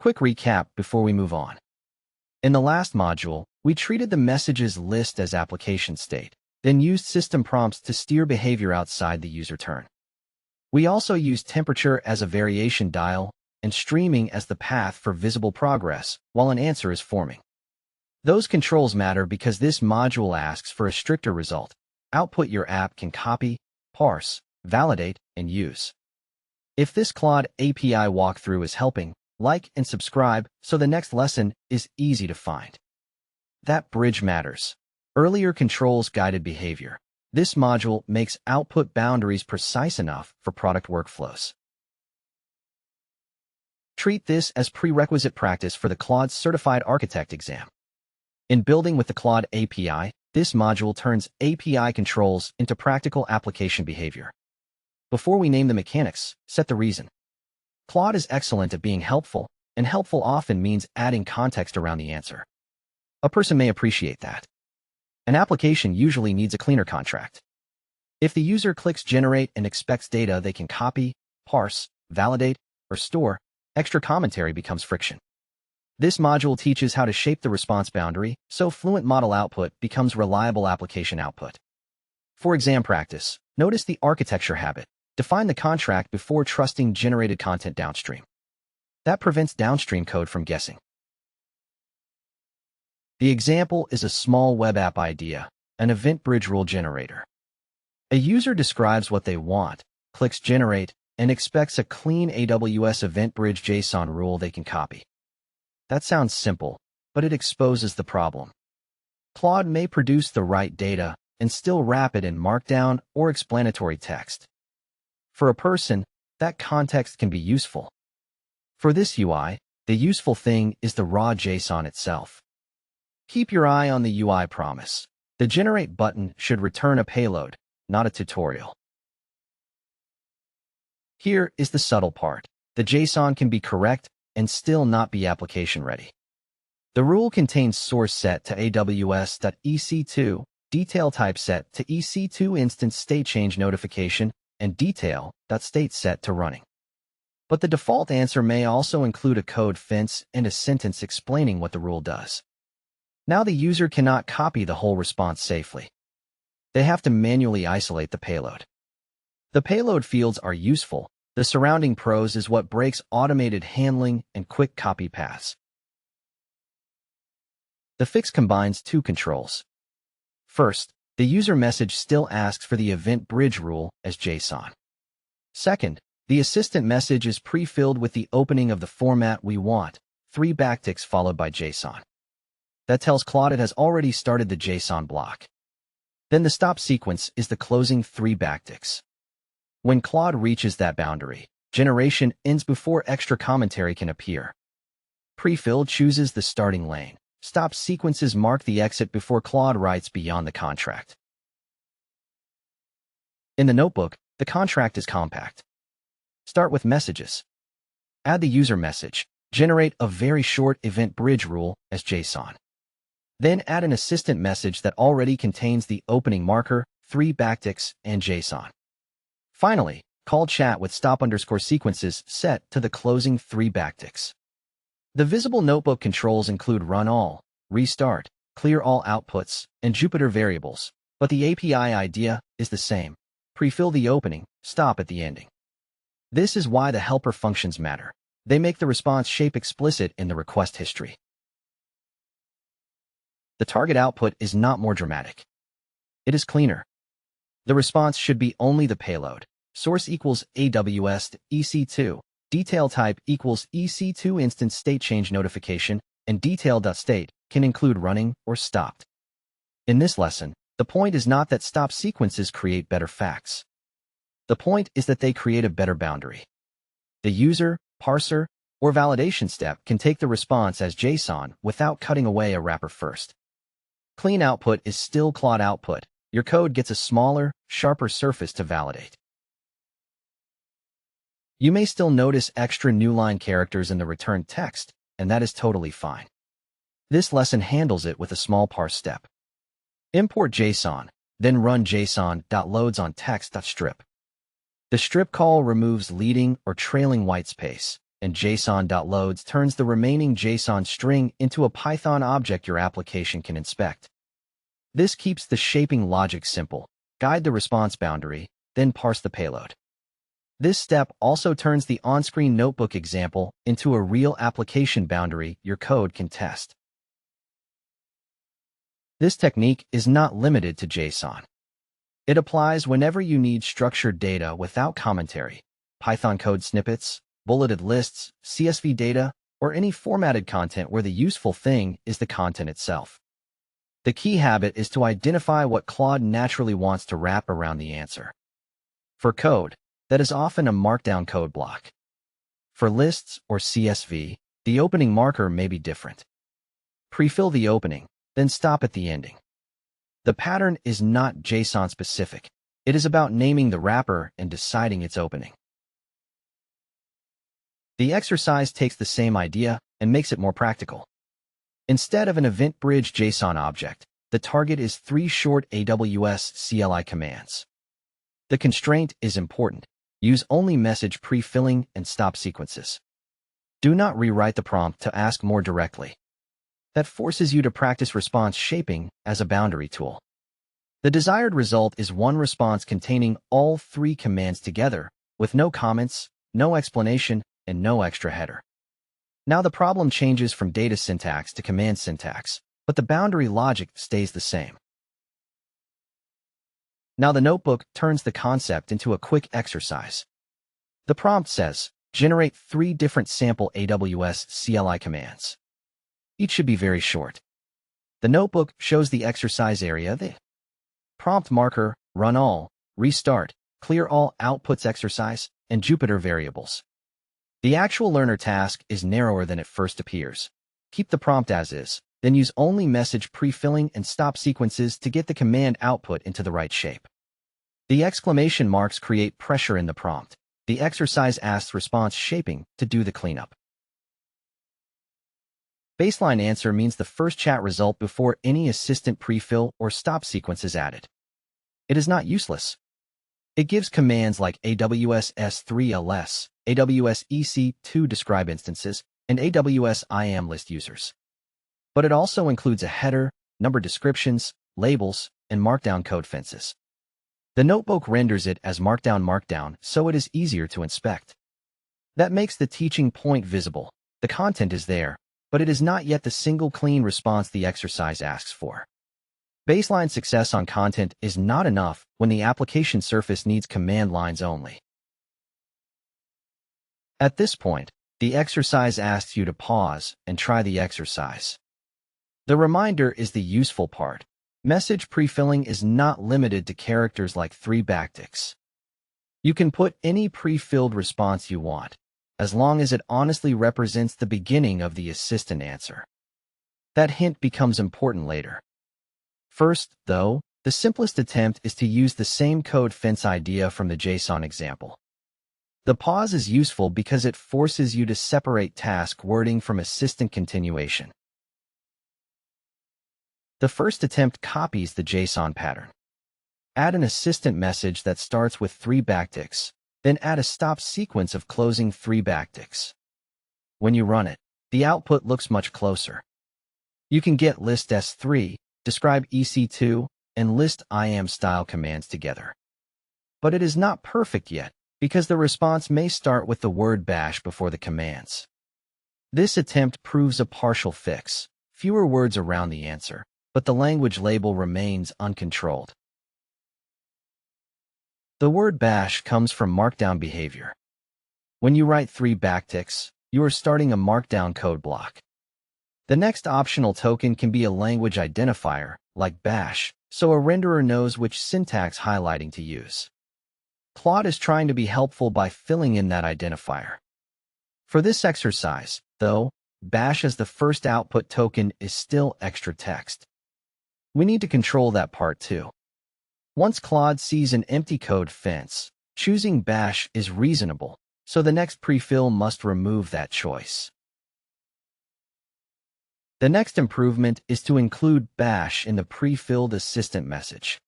quick recap before we move on. In the last module, we treated the messages list as application state, then used system prompts to steer behavior outside the user turn. We also used temperature as a variation dial and streaming as the path for visible progress while an answer is forming. Those controls matter because this module asks for a stricter result: output your app can copy, parse, validate, and use. If this Claude API walkthrough is helping, like and subscribe so the next lesson is easy to find. That bridge matters. Earlier controls guided behavior. This module makes output boundaries precise enough for product workflows. Treat this as prerequisite practice for the Claude Certified Architect exam. In building with the Claude API, this module turns API controls into practical application behavior. Before we name the mechanics, set the reason. Claude is excellent at being helpful, and helpful often means adding context around the answer. A person may appreciate that. An application usually needs a cleaner contract. If the user clicks generate and expects data they can copy, parse, validate, or store, extra commentary becomes friction. This module teaches how to shape the response boundary so fluent model output becomes reliable application output. For exam practice, notice the architecture habit. Define the contract before trusting generated content downstream. That prevents downstream code from guessing. The example is a small web app idea, an EventBridge Rule Generator. A user describes what they want, clicks generate, and expects a clean AWS EventBridge JSON rule they can copy. That sounds simple, but it exposes the problem. Claude may produce the right data and still wrap it in markdown or explanatory text. For a person, that context can be useful. For this UI, the useful thing is the raw JSON itself. Keep your eye on the UI promise. The generate button should return a payload, not a tutorial. Here is the subtle part. The JSON can be correct and still not be application ready. The rule contains source set to AWS.EC2, detail type set to EC2 instance state change notification, and detail.state set to running. But the default answer may also include a code fence and a sentence explaining what the rule does. Now the user cannot copy the whole response safely. They have to manually isolate the payload. The payload fields are useful. The surrounding prose is what breaks automated handling and quick copy paths. The fix combines two controls. First, the user message still asks for the EventBridge rule as JSON. Second, the assistant message is pre-filled with the opening of the format we want, 3 backticks followed by JSON. That tells Claude it has already started the JSON block. Then the stop sequence is the closing 3 backticks. When Claude reaches that boundary, generation ends before extra commentary can appear. Prefill chooses the starting lane. Stop sequences mark the exit before Claude writes beyond the contract. In the notebook, the contract is compact. Start with messages. Add the user message. Generate a very short EventBridge rule as JSON. Then add an assistant message that already contains the opening marker, 3 backticks, and JSON. Finally, call chat with stop_sequences set to the closing 3 backticks. The visible notebook controls include run all, restart, clear all outputs, and Jupyter variables, but the API idea is the same. Prefill the opening, stop at the ending. This is why the helper functions matter. They make the response shape explicit in the request history. The target output is not more dramatic. It is cleaner. The response should be only the payload. Source equals AWS EC2. Detail type equals EC2 instance state change notification, and detail.state can include running or stopped. In this lesson, the point is not that stop sequences create better facts. The point is that they create a better boundary. The user, parser, or validation step can take the response as JSON without cutting away a wrapper first. Clean output is still Claude output. Your code gets a smaller, sharper surface to validate. You may still notice extra new line characters in the returned text, and that is totally fine. This lesson handles it with a small parse step. Import JSON, then run json.loads on text.strip. The strip call removes leading or trailing whitespace. and json.loads turns the remaining JSON string into a Python object your application can inspect. This keeps the shaping logic simple. Guide the response boundary, then parse the payload. This step also turns the on-screen notebook example into a real application boundary your code can test. This technique is not limited to JSON. It applies whenever you need structured data without commentary, Python code snippets, bulleted lists, CSV data, or any formatted content where the useful thing is the content itself. The key habit is to identify what Claude naturally wants to wrap around the answer. For code, that is often a markdown code block. For lists or CSV, the opening marker may be different. Prefill the opening, then stop at the ending. The pattern is not JSON-specific. It is about naming the wrapper and deciding its opening. The exercise takes the same idea and makes it more practical. Instead of an EventBridge JSON object, the target is 3 short AWS CLI commands. The constraint is important. Use only message prefilling and stop sequences. Do not rewrite the prompt to ask more directly. That forces you to practice response shaping as a boundary tool. The desired result is one response containing all 3 commands together, with no comments, no explanation, and no extra header. Now the problem changes from data syntax to command syntax, but the boundary logic stays the same. Now the notebook turns the concept into a quick exercise. The prompt says, generate 3 different sample AWS CLI commands. Each should be very short. The notebook shows the exercise area, the prompt marker, run all, restart, clear all outputs exercise, and Jupyter variables. The actual learner task is narrower than it first appears. Keep the prompt as is, then use only message prefilling and stop sequences to get the command output into the right shape. The exclamation marks create pressure in the prompt. The exercise asks response shaping to do the cleanup. Baseline answer means the first chat result before any assistant prefill or stop sequence is added. It is not useless. It gives commands like AWS S3ls, AWS EC2 describe instances, and AWS IAM list users. But it also includes a header, number descriptions, labels, and markdown code fences. The notebook renders it as markdown so it is easier to inspect. That makes the teaching point visible. The content is there, but it is not yet the single clean response the exercise asks for. Baseline success on content is not enough when the application surface needs command lines only. At this point, the exercise asks you to pause and try the exercise. The reminder is the useful part. Message prefilling is not limited to characters like 3 backticks. You can put any prefilled response you want, as long as it honestly represents the beginning of the assistant answer. That hint becomes important later. First, though, the simplest attempt is to use the same code fence idea from the JSON example. The pause is useful because it forces you to separate task wording from assistant continuation. The first attempt copies the JSON pattern. Add an assistant message that starts with 3 backticks, then add a stop sequence of closing 3 backticks. When you run it, the output looks much closer. You can get list S3, describe EC2, and list IAM style commands together. But it is not perfect yet, because the response may start with the word bash before the commands. This attempt proves a partial fix, fewer words around the answer, but the language label remains uncontrolled. The word bash comes from markdown behavior. When you write 3 backticks, you are starting a markdown code block. The next optional token can be a language identifier, like bash, so a renderer knows which syntax highlighting to use. Claude is trying to be helpful by filling in that identifier. For this exercise, though, bash as the first output token is still extra text. We need to control that part too. Once Claude sees an empty code fence, choosing bash is reasonable, so the next prefill must remove that choice. The next improvement is to include bash in the prefilled assistant message.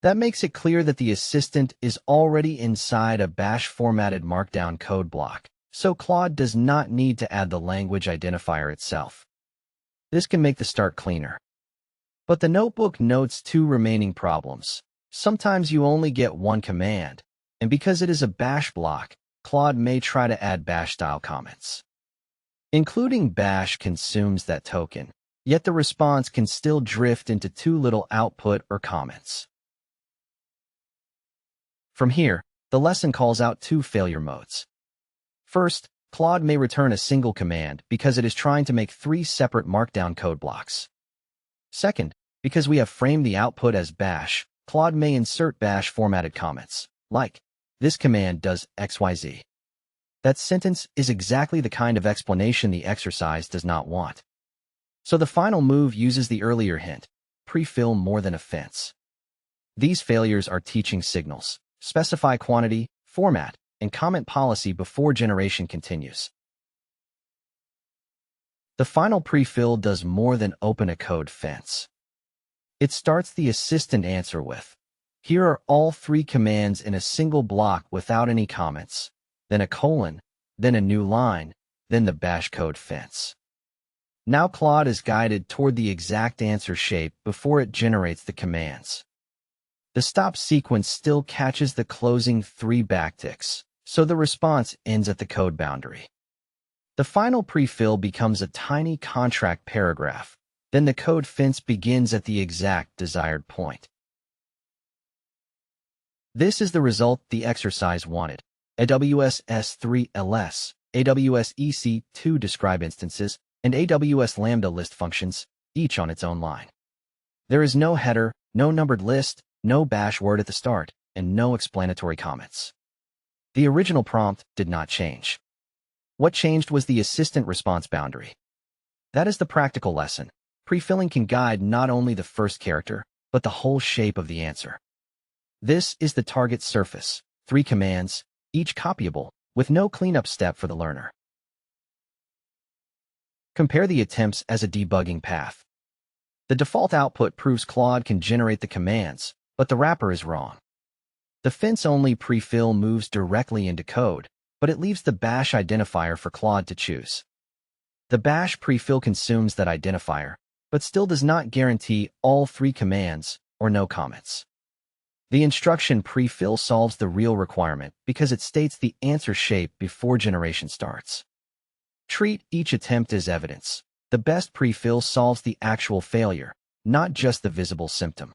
That makes it clear that the assistant is already inside a bash-formatted markdown code block, so Claude does not need to add the language identifier itself. This can make the start cleaner. But the notebook notes two remaining problems. Sometimes you only get one command, and because it is a bash block, Claude may try to add bash-style comments. Including bash consumes that token, yet the response can still drift into too little output or comments. From here, the lesson calls out two failure modes. First, Claude may return a single command because it is trying to make three separate markdown code blocks. Second, because we have framed the output as bash, Claude may insert bash formatted comments, like, "This command does XYZ." That sentence is exactly the kind of explanation the exercise does not want. So the final move uses the earlier hint, prefill more than a fence. These failures are teaching signals. Specify quantity, format, and comment policy before generation continues. The final prefill does more than open a code fence. It starts the assistant answer with, "Here are all three commands in a single block without any comments," then a colon, then a new line, then the bash code fence. Now Claude is guided toward the exact answer shape before it generates the commands. The stop sequence still catches the closing three backticks, so the response ends at the code boundary. The final prefill becomes a tiny contract paragraph, then the code fence begins at the exact desired point. This is the result the exercise wanted. AWS S3 LS, AWS EC2 describe instances, and AWS Lambda list functions, each on its own line. There is no header, no numbered list, no bash word at the start, and no explanatory comments. The original prompt did not change. What changed was the assistant response boundary. That is the practical lesson. Prefilling can guide not only the first character, but the whole shape of the answer. This is the target surface, three commands, each copyable, with no cleanup step for the learner. Compare the attempts as a debugging path. The default output proves Claude can generate the commands, but the wrapper is wrong. The fence-only prefill moves directly into code, but it leaves the bash identifier for Claude to choose. The bash prefill consumes that identifier, but still does not guarantee all three commands or no comments. The instruction prefill solves the real requirement because it states the answer shape before generation starts. Treat each attempt as evidence. The best prefill solves the actual failure, not just the visible symptom.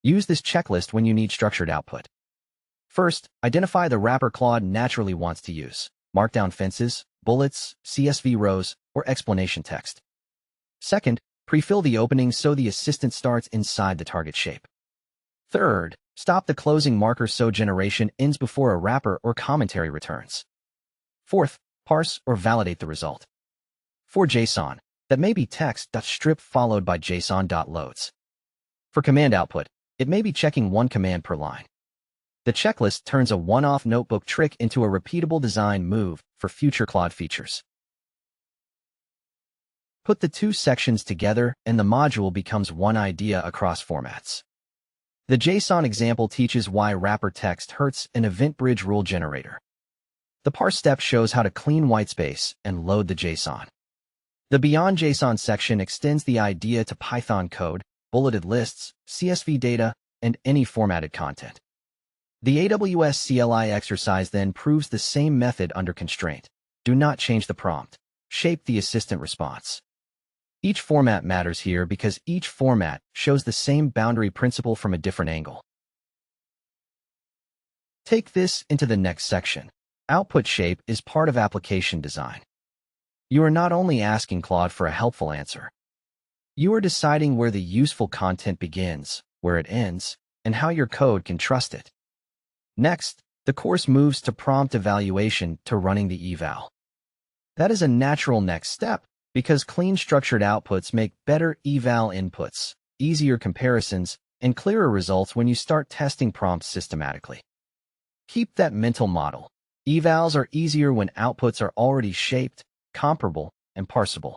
Use this checklist when you need structured output. First, identify the wrapper Claude naturally wants to use: markdown fences, bullets, CSV rows, or explanation text. Second, prefill the opening so the assistant starts inside the target shape. Third, stop the closing marker so generation ends before a wrapper or commentary returns. Fourth, parse or validate the result. For JSON, that may be text.strip followed by json.loads. For command output, it may be checking one command per line. The checklist turns a one-off notebook trick into a repeatable design move for future Claude features. Put the two sections together and the module becomes one idea across formats. The JSON example teaches why wrapper text hurts an EventBridge Rule Generator. The parse step shows how to clean whitespace and load the JSON. The Beyond JSON section extends the idea to Python code, bulleted lists, CSV data, and any formatted content. The AWS CLI exercise then proves the same method under constraint. Do not change the prompt. Shape the assistant response. Each format matters here because each format shows the same boundary principle from a different angle. Take this into the next section. Output shape is part of application design. You are not only asking Claude for a helpful answer. You are deciding where the useful content begins, where it ends, and how your code can trust it. Next, the course moves to prompt evaluation to running the eval. That is a natural next step because clean structured outputs make better eval inputs, easier comparisons, and clearer results when you start testing prompts systematically. Keep that mental model. Evals are easier when outputs are already shaped, comparable, and parsable.